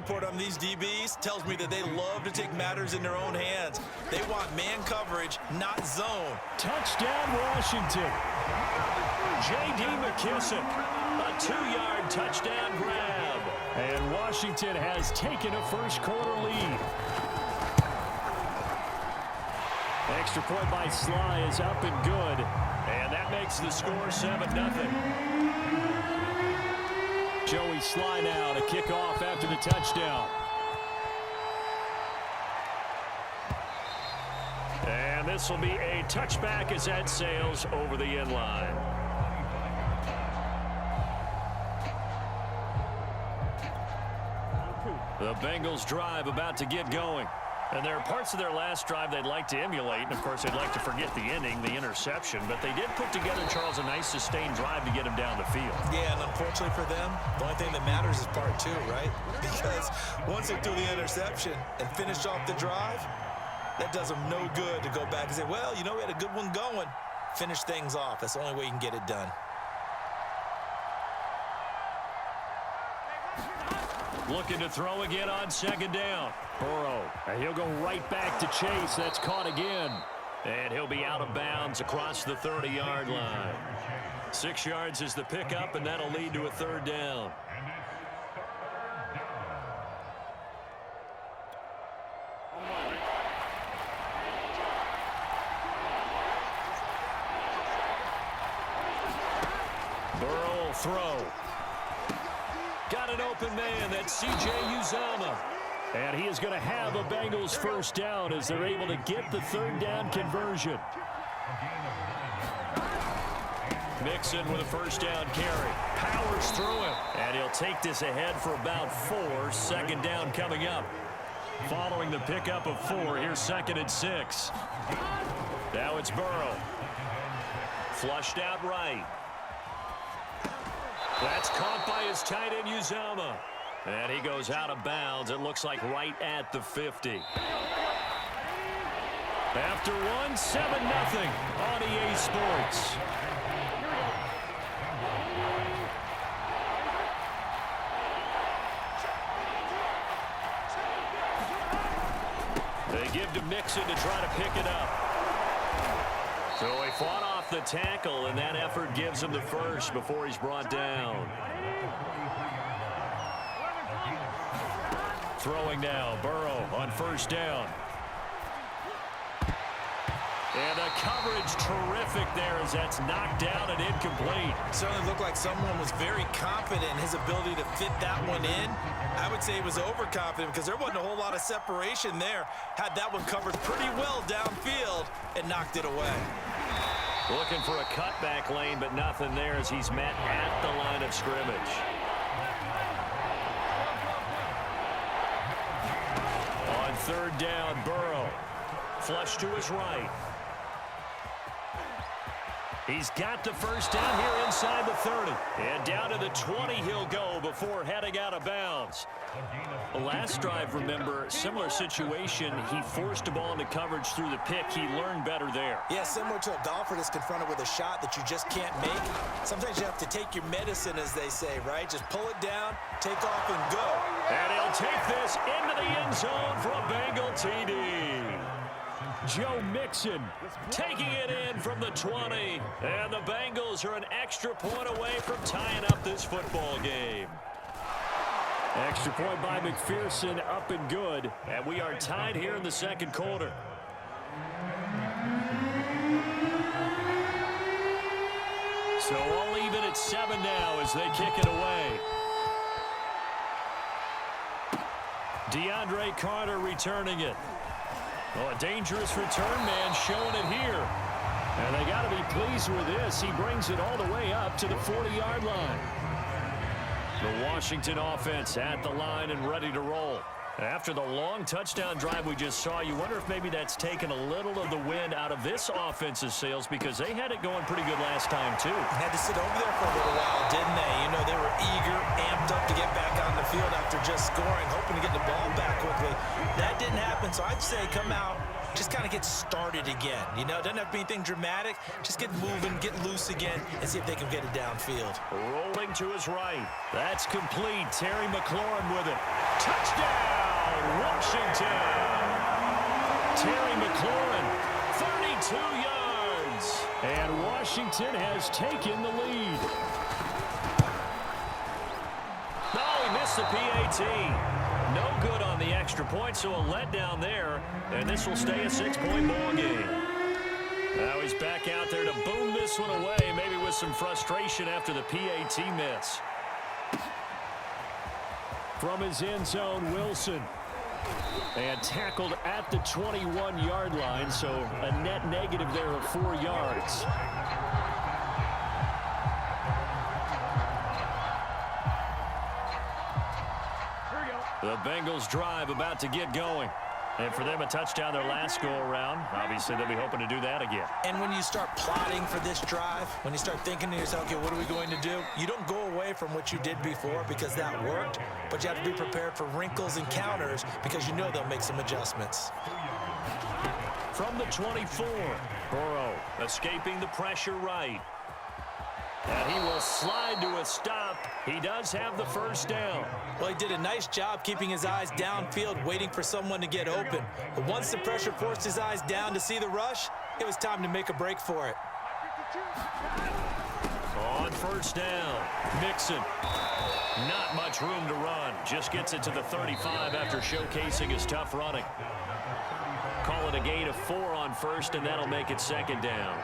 report on these DBs tells me that they love to take matters in their own hands. They want man coverage, not zone. Touchdown, Washington. J.D. McKissick, a 2-yard touchdown grab. And Washington has taken a first-quarter lead. Extra point by Sly is up and good. And that makes the score 7-0. Joey Sly now to kick off after the touchdown. And this will be a touchback as that sails over the end line. The Bengals drive about to get going. And there are parts of their last drive they'd like to emulate. And, of course, they'd like to forget the ending, the interception. But they did put together, Charles, a nice sustained drive to get him down the field. Yeah, and unfortunately for them, the only thing that matters is part 2, right? Because once they threw the interception and finished off the drive, that does them no good to go back and say, well, you know, we had a good one going. Finish things off. That's the only way you can get it done. Looking to throw again on second down. Burrow, and he'll go right back to Chase. That's caught again. And he'll be out of bounds across the 30-yard line. 6 yards is the pickup, and that'll lead to a third down. Burrow will throw. Got an open man. That's C.J. Uzomah. And he is going to have a Bengals first down as they're able to get the third down conversion. Mixon with a first down carry. Powers through him. And he'll take this ahead for about 4. Second down coming up. Following the pickup of 4, here's 2nd and 6. Now it's Burrow. Flushed out right. That's caught by his tight end, Uzomah. And he goes out of bounds, it looks like right at the 50. After 1, 7-0 on EA Sports. They give to Mixon to try to pick it up. So he fought off the tackle, and that effort gives him the first before he's brought down. Throwing now, Burrow on first down. And the coverage terrific there as that's knocked down and incomplete. Certainly looked like someone was very confident in his ability to fit that one in. I would say he was overconfident because there wasn't a whole lot of separation there. Had that one covered pretty well downfield and knocked it away. Looking for a cutback lane, but nothing there as he's met at the line of scrimmage. On third down, Burrow. Flush to his right. He's got the first down here inside the 30. And down to the 20 he'll go before heading out of bounds. The last drive, remember, similar situation. He forced the ball into coverage through the pick. He learned better there. Yeah, similar to a golfer that's confronted with a shot that you just can't make. Sometimes you have to take your medicine, as they say, right? Just pull it down, take off, and go. And he'll take this into the end zone for a Bengal TD. Joe Mixon taking it in from the 20. And the Bengals are an extra point away from tying up this football game. Extra point by McPherson, up and good. And we are tied here in the second quarter. So all even at 7 now as they kick it away. DeAndre Carter returning it. Oh, a dangerous return man showing it here. And they got to be pleased with this. He brings it all the way up to the 40-yard line. The Washington offense at the line and ready to roll. After the long touchdown drive we just saw, you wonder if maybe that's taken a little of the wind out of this offense's sails because they had it going pretty good last time, too. Had to sit over there for a little while, didn't they? You know, they were eager, amped up to get back on the field after just scoring, hoping to get the ball back quickly. That didn't happen, so I'd say come out just kind of get started again. You know, it doesn't have to be anything dramatic. Just get moving, get loose again, and see if they can get it downfield. Rolling to his right. That's complete. Terry McLaurin with it. Touchdown, Washington. Terry McLaurin, 32 yards. And Washington has taken the lead. No, he missed the PAT. No good on the extra point, so a letdown there. And this will stay a 6-point ball game. Now he's back out there to boom this one away, maybe with some frustration after the PAT miss. From his end zone, Wilson. And tackled at the 21-yard line, so a net negative there of 4 yards. The Bengals drive about to get going. And for them, a touchdown their last go-around. Obviously, they'll be hoping to do that again. And when you start plotting for this drive, when you start thinking to yourself, okay, what are we going to do? You don't go away from what you did before because that worked, but you have to be prepared for wrinkles and counters because you know they'll make some adjustments. From the 24, Burrow escaping the pressure right. And he will slide to a stop. He does have the first down. Well, he did a nice job keeping his eyes downfield, waiting for someone to get open. But once the pressure forced his eyes down to see the rush, it was time to make a break for it. On first down, Mixon. Not much room to run. Just gets it to the 35 after showcasing his tough running. Call it a gain of 4 on first, and that'll make it second down.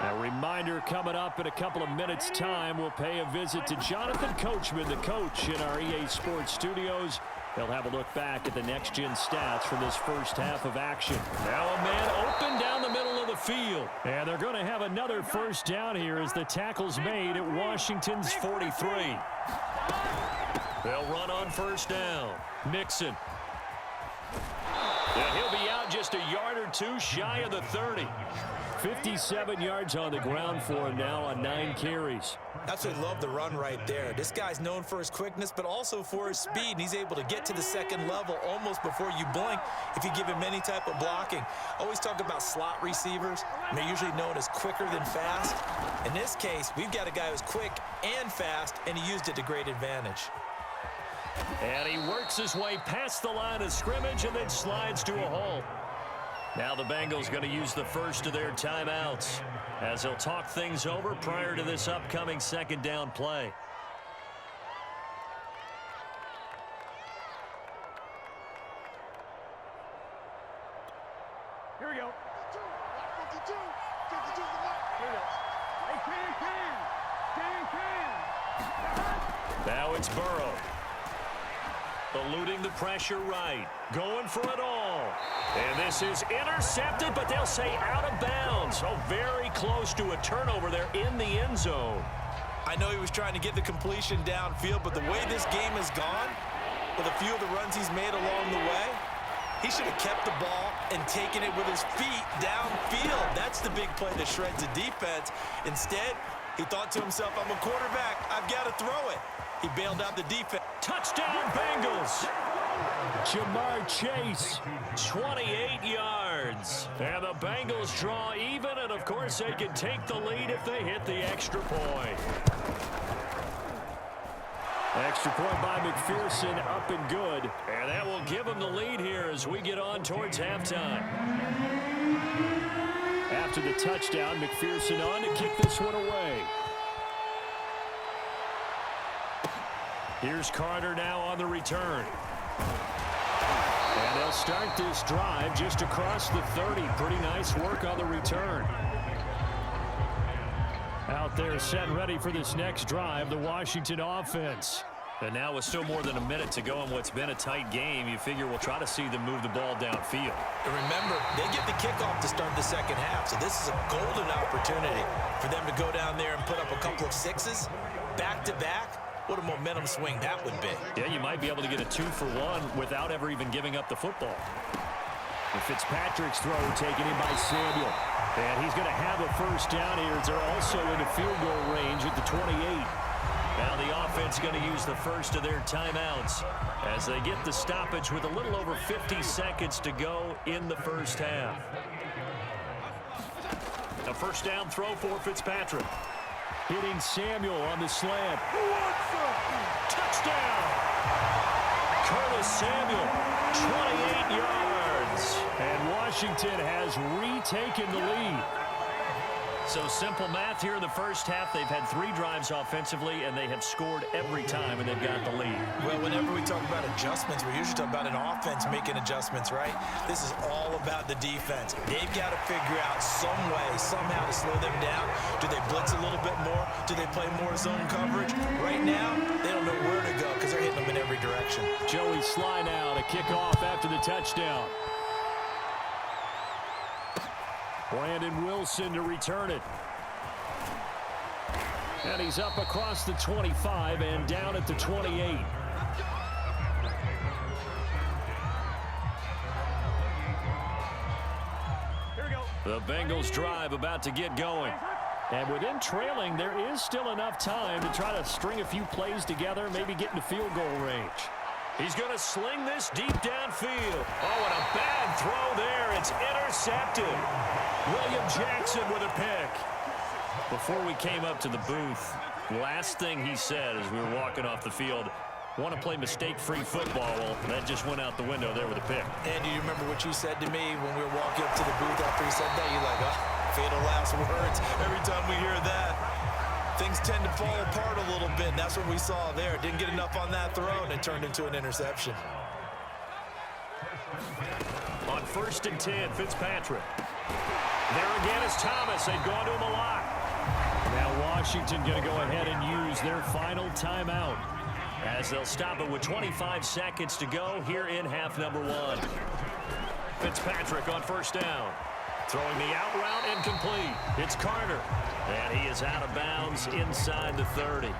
A reminder coming up in a couple of minutes' time. We'll pay a visit to Jonathan Coachman, the coach in our EA Sports studios. They'll have a look back at the next-gen stats from this first half of action. Now a man open down the middle of the field. And they're going to have another first down here as the tackle's made at Washington's 43. They'll run on first down. Mixon. Yeah, he'll be out just a yard or two shy of the 30. 57 yards on the ground for him now on 9 carries. Absolutely love the run right there. This guy's known for his quickness, but also for his speed. And he's able to get to the second level almost before you blink if you give him any type of blocking. Always talk about slot receivers, and they're usually known as quicker than fast. In this case, we've got a guy who's quick and fast, and he used it to great advantage. And he works his way past the line of scrimmage and then slides to a halt. Now the Bengals going to use the first of their timeouts as they'll talk things over prior to this upcoming second down play. Here we go. 52. 52 to the left. Here we go. Hey, can. Now it's Burrow. Eluding the pressure right. Going for it all. And this is intercepted, but they'll say out of bounds. Oh, very close to a turnover there in the end zone. I know he was trying to get the completion downfield, but the way this game has gone, with a few of the runs he's made along the way, he should have kept the ball and taken it with his feet downfield. That's the big play that shreds the defense. Instead, he thought to himself, I'm a quarterback. I've got to throw it. He bailed out the defense. Touchdown, Bengals. Jamar Chase, 28 yards. And the Bengals draw even, and of course they can take the lead if they hit the extra point. Extra point by McPherson, up and good. And that will give them the lead here as we get on towards halftime. After the touchdown, McPherson on to kick this one away. Here's Carter now on the return. And they'll start this drive just across the 30. Pretty nice work on the return. Out there set and ready for this next drive, the Washington offense. And now with still more than a minute to go in what's been a tight game, you figure we'll try to see them move the ball downfield. And remember, they get the kickoff to start the second half, so this is a golden opportunity for them to go down there and put up a couple of sixes back-to-back. What a momentum swing that would be. Yeah, you might be able to get a 2-for-1 without ever even giving up the football. And Fitzpatrick's throw taken in by Samuel. And he's going to have a first down here as they're also in the field goal range at the 28. Now the offense going to use the first of their timeouts as they get the stoppage with a little over 50 seconds to go in the first half. A first down throw for Fitzpatrick. Hitting Samuel on the slant. Touchdown! Curtis Samuel, 28 yards. And Washington has retaken the lead. So simple math here in the first half. They've had 3 drives offensively, and they have scored every time, and they've got the lead. Well, whenever we talk about adjustments, we usually talk about an offense making adjustments, right? This is all about the defense. They've got to figure out some way, somehow to slow them down. Do they blitz a little bit more? Do they play more zone coverage? Right now, they don't know where to go because they're hitting them in every direction. Joey Sly now to kick off after the touchdown. Brandon Wilson to return it. And he's up across the 25 and down at the 28. Here we go. The Bengals drive about to get going. And within trailing, there is still enough time to try to string a few plays together, maybe get into field goal range. He's going to sling this deep downfield. Oh, and a bad throw there. It's intercepted. William Jackson with a pick. Before we came up to the booth, last thing he said as we were walking off the field, want to play mistake-free football. Well, that just went out the window there with a pick. And do you remember what you said to me when we were walking up to the booth after he said that? You're like, oh, fatal last words. Every time we hear that, things tend to fall apart a little bit. And that's what we saw there. Didn't get enough on that throw, and it turned into an interception. On 1st and 10, Fitzpatrick. There again is Thomas. They've gone to him a lot. Now Washington going to go ahead and use their final timeout as they'll stop it with 25 seconds to go here in half number 1. Fitzpatrick on 1st down. Throwing the out route incomplete. It's Carter. And he is out of bounds inside the 30.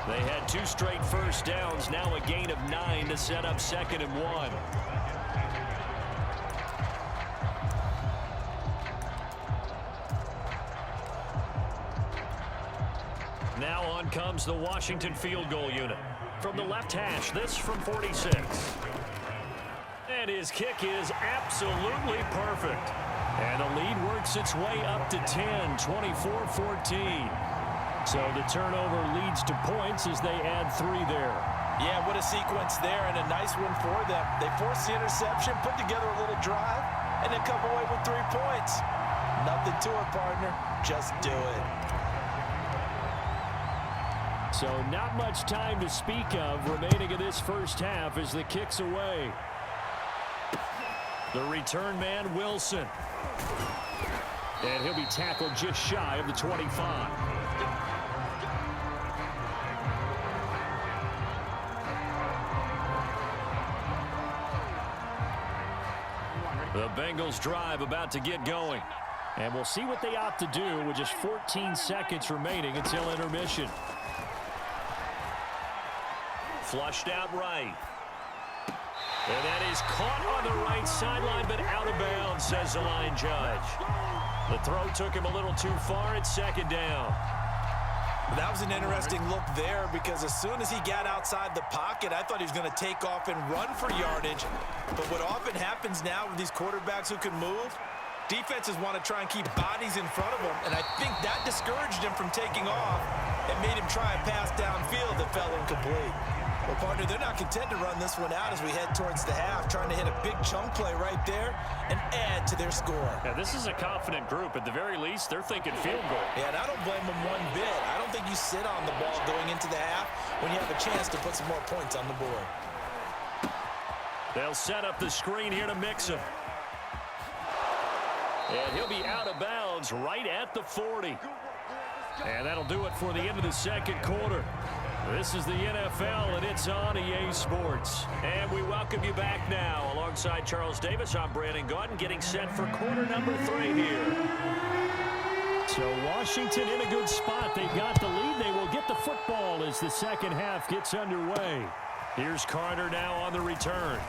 They had 2 straight first downs. Now a gain of 9 to set up 2nd and 1. Now on comes the Washington field goal unit. From the left hash, this from 46. And his kick is absolutely perfect. And the lead works its way up to 10, 24-14. So the turnover leads to points as they add 3 there. Yeah, what a sequence there, and a nice one for them. They forced the interception, put together a little drive, and then come away with 3 points. Nothing to it, partner. Just do it. So not much time to speak of remaining in this first half as the kick's away. The return man, Wilson. And he'll be tackled just shy of the 25. The Bengals drive about to get going. And we'll see what they opt to do with just 14 seconds remaining until intermission. Flushed out right. And that is caught on the right sideline, but out of bounds, says the line judge. The throw took him a little too far. It's 2nd down. That was an interesting look there because as soon as he got outside the pocket, I thought he was going to take off and run for yardage. But what often happens now with these quarterbacks who can move, defenses want to try and keep bodies in front of them, and I think that discouraged him from taking off and made him try a pass downfield that fell incomplete. Well, partner, they're not content to run this one out as we head towards the half, trying to hit a big chunk play right there and add to their score. Yeah, this is a confident group. At the very least, they're thinking field goal. Yeah, and I don't blame them one bit. I don't think you sit on the ball going into the half when you have a chance to put some more points on the board. They'll set up the screen here to mix him. And he'll be out of bounds right at the 40. And that'll do it for the end of the second quarter. This is the NFL, and it's on EA Sports. And we welcome you back now. Alongside Charles Davis, I'm Brandon Gaudin, getting set for quarter number 3 here. So Washington in a good spot. They've got the lead. They will get the football as the second half gets underway. Here's Carter now on the return.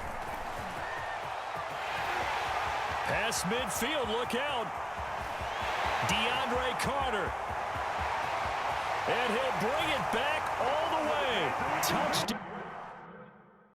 Past midfield, look out. DeAndre Carter. And he'll bring it back all the way. Touchdown.